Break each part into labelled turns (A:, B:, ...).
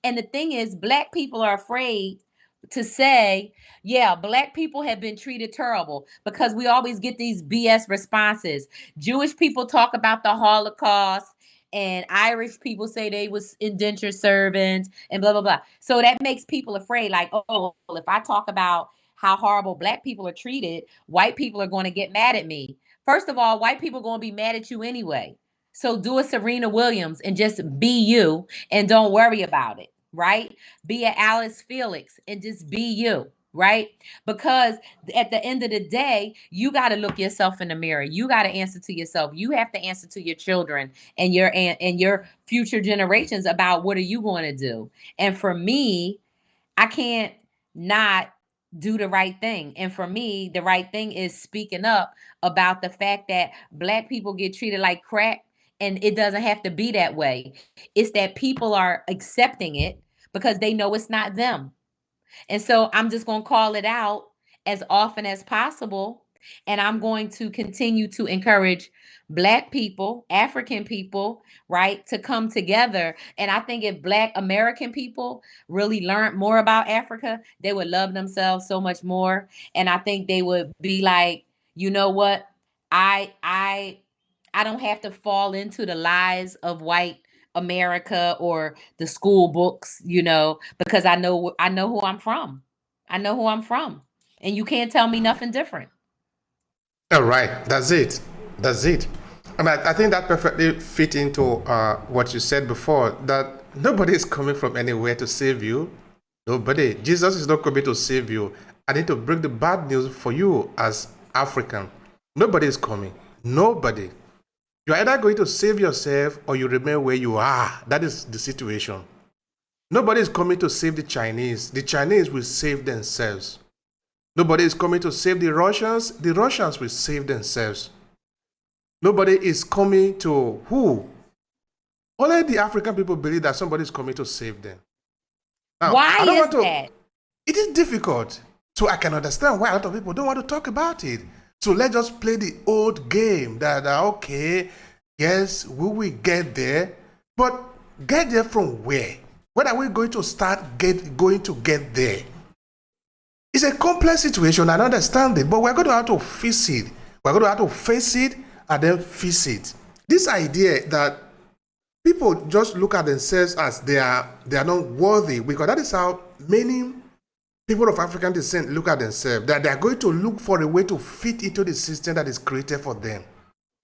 A: And the thing is, Black people are afraid to say, yeah, Black people have been treated terrible, because we always get these BS responses. Jewish people talk about the Holocaust, and Irish people say they was indentured servants and blah blah blah. So that makes people afraid, like, oh, well, if I talk about how horrible Black people are treated, white people are going to get mad at me. First of all, white people are going to be mad at you anyway. So do a Serena Williams and just be you and don't worry about it, right? Be a Alice Felix and just be you, right? Because at the end of the day, you got to look yourself in the mirror. You got to answer to yourself. You have to answer to your children and your future generations about what are you going to do. And for me, I can't not do the right thing. And for me, the right thing is speaking up about the fact that Black people get treated like crap, and it doesn't have to be that way. It's that people are accepting it because they know it's not them. And so I'm just going to call it out as often as possible. And I'm going to continue to encourage Black people, African people, right, to come together. And I think if Black American people really learned more about Africa, they would love themselves so much more. And I think they would be like, you know what? I I I don't have to fall into the lies of white America or the school books, because I know who I'm from. I know who I'm from. And you can't tell me nothing different.
B: All right, that's it. That's it. I think that perfectly fit into what you said before, that nobody is coming from anywhere to save you. Nobody. Jesus is not coming to save you. I need to bring the bad news for you as African. Nobody is coming. Nobody. You're either going to save yourself or you remain where you are. That is the situation. Nobody is coming to save the Chinese. The Chinese will save themselves. Nobody is coming to save the Russians. The Russians will save themselves. Nobody is coming to who? Only the African people believe that somebody is coming to save them. Now,
A: Why
B: I don't
A: is
B: want to,
A: that?
B: it is difficult. So I can understand why a lot of people don't want to talk about it. So let's just play the old game that, okay, yes, we will get there, but get there from where? When are we going to going to get there? It's a complex situation, I understand it, but we're going to have to face it. We're going to have to face it and then face it. This idea that people just look at themselves as they are not worthy, because that is how many people of African descent look at themselves, that they are going to look for a way to fit into the system that is created for them.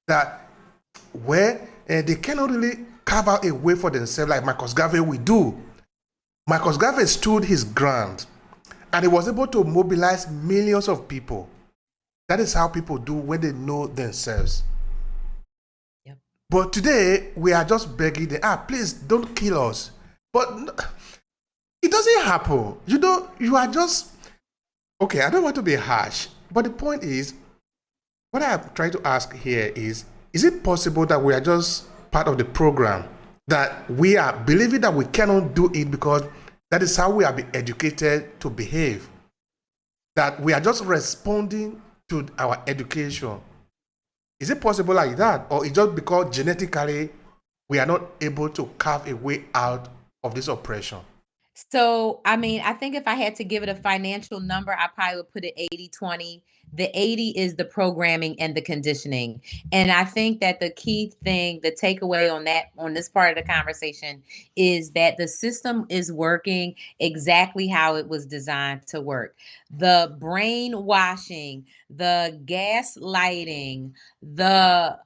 B: That where they cannot really carve out a way for themselves like Marcus Garvey will do. Marcus Garvey stood his ground and he was able to mobilize millions of people. That is how people do when they know themselves.
A: Yep.
B: But today, we are just begging them, please don't kill us. But it doesn't happen. You are just, okay, I don't want to be harsh, but the point is, what I'm trying to ask here is it possible that we are just part of the program, that we are believing that we cannot do it because that is how we are being educated to behave? That we are just responding to our education. Is it possible like that? Or is it just because genetically we are not able to carve a way out of this oppression?
A: So, I mean, I think if I had to give it a financial number, I probably would put it 80-20. The 80 is the programming and the conditioning. And I think that the key thing, the takeaway on this part of the conversation is that the system is working exactly how it was designed to work. The brainwashing, the gaslighting, the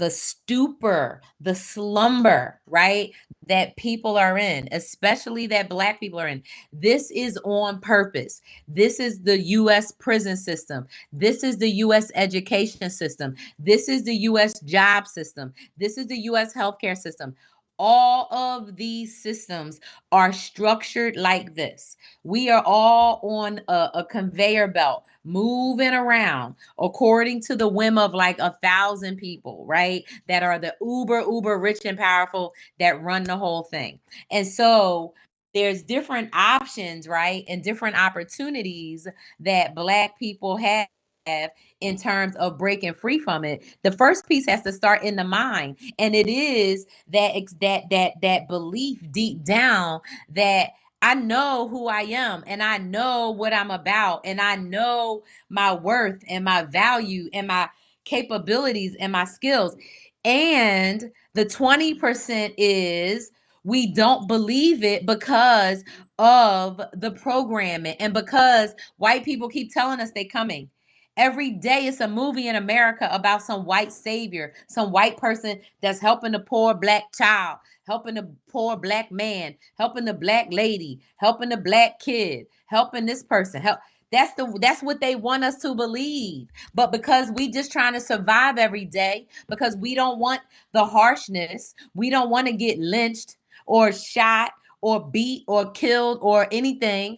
A: stupor, the slumber, right? That people are in, especially that Black people are in. This is on purpose. This is the US prison system. This is the US education system. This is the US job system. This is the US healthcare system. All of these systems are structured like this. We are all on a conveyor belt moving around according to the whim of like 1,000 people, right? That are the uber rich and powerful that run the whole thing. And so there's different options, right? And different opportunities that Black people have have in terms of breaking free from it. The first piece has to start in the mind, and it is that belief deep down that I know who I am and I know what I'm about and I know my worth and my value and my capabilities and my skills. And the 20% is we don't believe it because of the programming and because white people keep telling us they coming. Every day it's a movie in America about some white savior, some white person that's helping the poor black child, helping the poor black man, helping the black lady, helping the black kid, helping this person. That's what they want us to believe. But because we just trying to survive every day, because we don't want the harshness, we don't want to get lynched or shot or beat or killed or anything,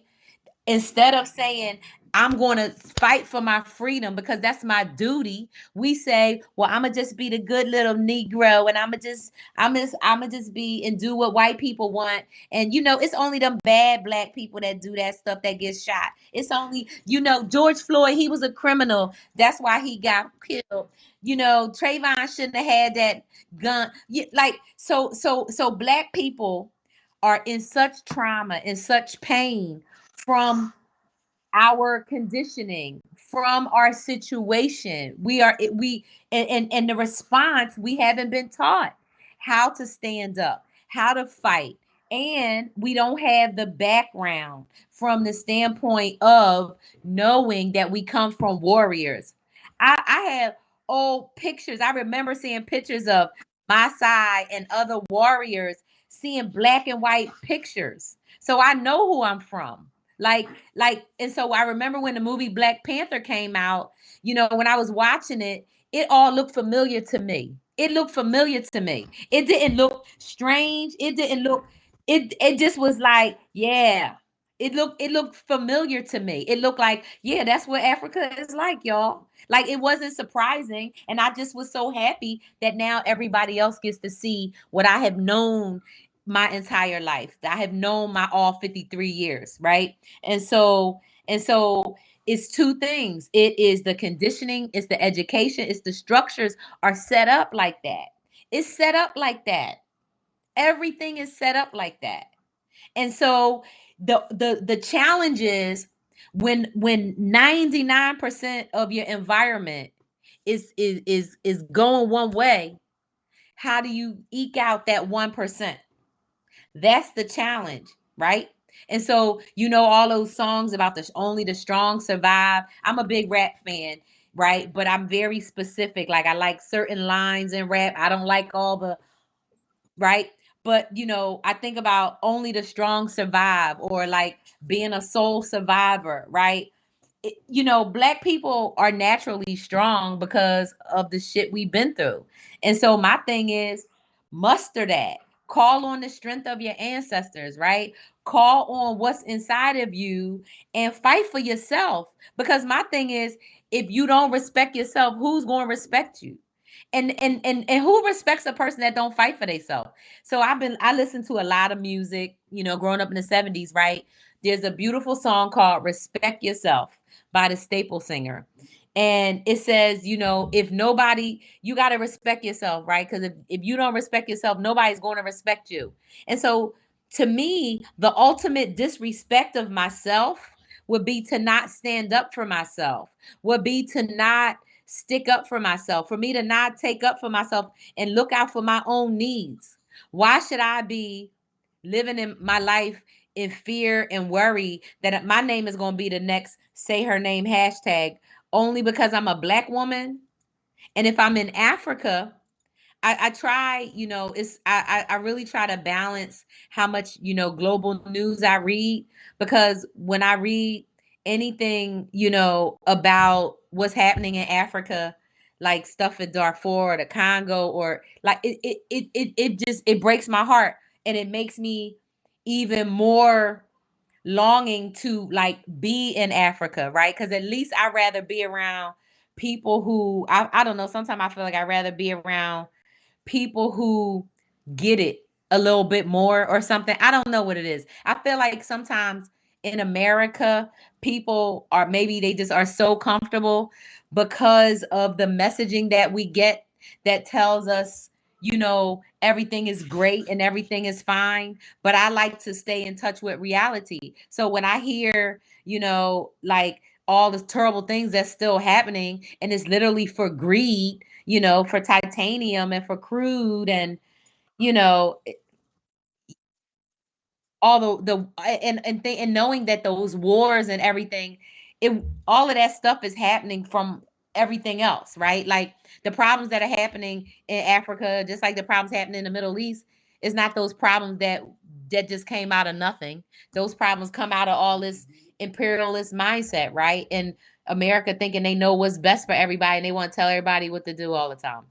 A: instead of saying I'm going to fight for my freedom because that's my duty, we say, well, I'm gonna just be the good little Negro and I'm gonna just be and do what white people want. And it's only them bad black people that do that stuff that get shot. It's only, George Floyd, he was a criminal, that's why he got killed. Trayvon shouldn't have had that gun. So black people are in such trauma and such pain from our conditioning, from our situation. And the response, we haven't been taught how to stand up, how to fight, and we don't have the background from the standpoint of knowing that we come from warriors. I have old pictures. I remember seeing pictures of my side and other warriors, seeing black and white pictures. So I know who I'm from. And so I remember when the movie Black Panther came out, when I was watching it, it all looked familiar to me. It looked familiar to me. It didn't look strange. It didn't look, it just was like, yeah. It looked familiar to me. It looked like, yeah, that's what Africa is like, y'all. Like, it wasn't surprising. And I just was so happy that now everybody else gets to see what I have known my entire life. I have known my all 53 years, right? And so it's two things. It is the conditioning, it's the education, it's the structures are set up like that. It's set up like that. Everything is set up like that. And so the challenge is when 99% of your environment is going one way, how do you eke out that 1%? That's the challenge, right? And so, all those songs about only the strong survive. I'm a big rap fan, right? But I'm very specific. Like, I like certain lines in rap. I don't like all the, right? But, I think about only the strong survive, or like being a soul survivor, right? Black people are naturally strong because of the shit we've been through. And so my thing is, muster that. Call on the strength of your ancestors, right? Call on what's inside of you and fight for yourself. Because my thing is, if you don't respect yourself, who's going to respect you? And who respects a person that don't fight for themselves? So I listened to a lot of music, growing up in the 70s, right? There's a beautiful song called Respect Yourself by the Staple Singer. And it says, if nobody, you got to respect yourself, right? Because if you don't respect yourself, nobody's going to respect you. And so to me, the ultimate disrespect of myself would be to not stand up for myself, would be to not stick up for myself, for me to not take up for myself and look out for my own needs. Why should I be living in my life in fear and worry that my name is going to be the next say her name hashtag only because I'm a black woman? And if I'm in Africa, I try, I really try to balance how much, global news I read, because when I read anything, about what's happening in Africa, like stuff in Darfur or the Congo, or like it breaks my heart, and it makes me even more longing to like be in Africa, right? Because at least I'd rather be around people who I don't know, sometimes I feel like I'd rather be around people who get it a little bit more or something. I don't know what it is. I feel like sometimes in America, people are, maybe they just are so comfortable. because of the messaging that we get that tells us, everything is great and everything is fine. But I like to stay in touch with reality. So when I hear, like all the terrible things that's still happening, and it's literally for greed, for titanium and for crude, and you know all and knowing that those wars and everything, it all of that stuff is happening from everything else, right? Like the problems that are happening in Africa, just like the problems happening in the Middle East, is not those problems that just came out of nothing. Those problems come out of all this imperialist mindset, right? And America thinking they know what's best for everybody, and they want to tell everybody what to do all the time.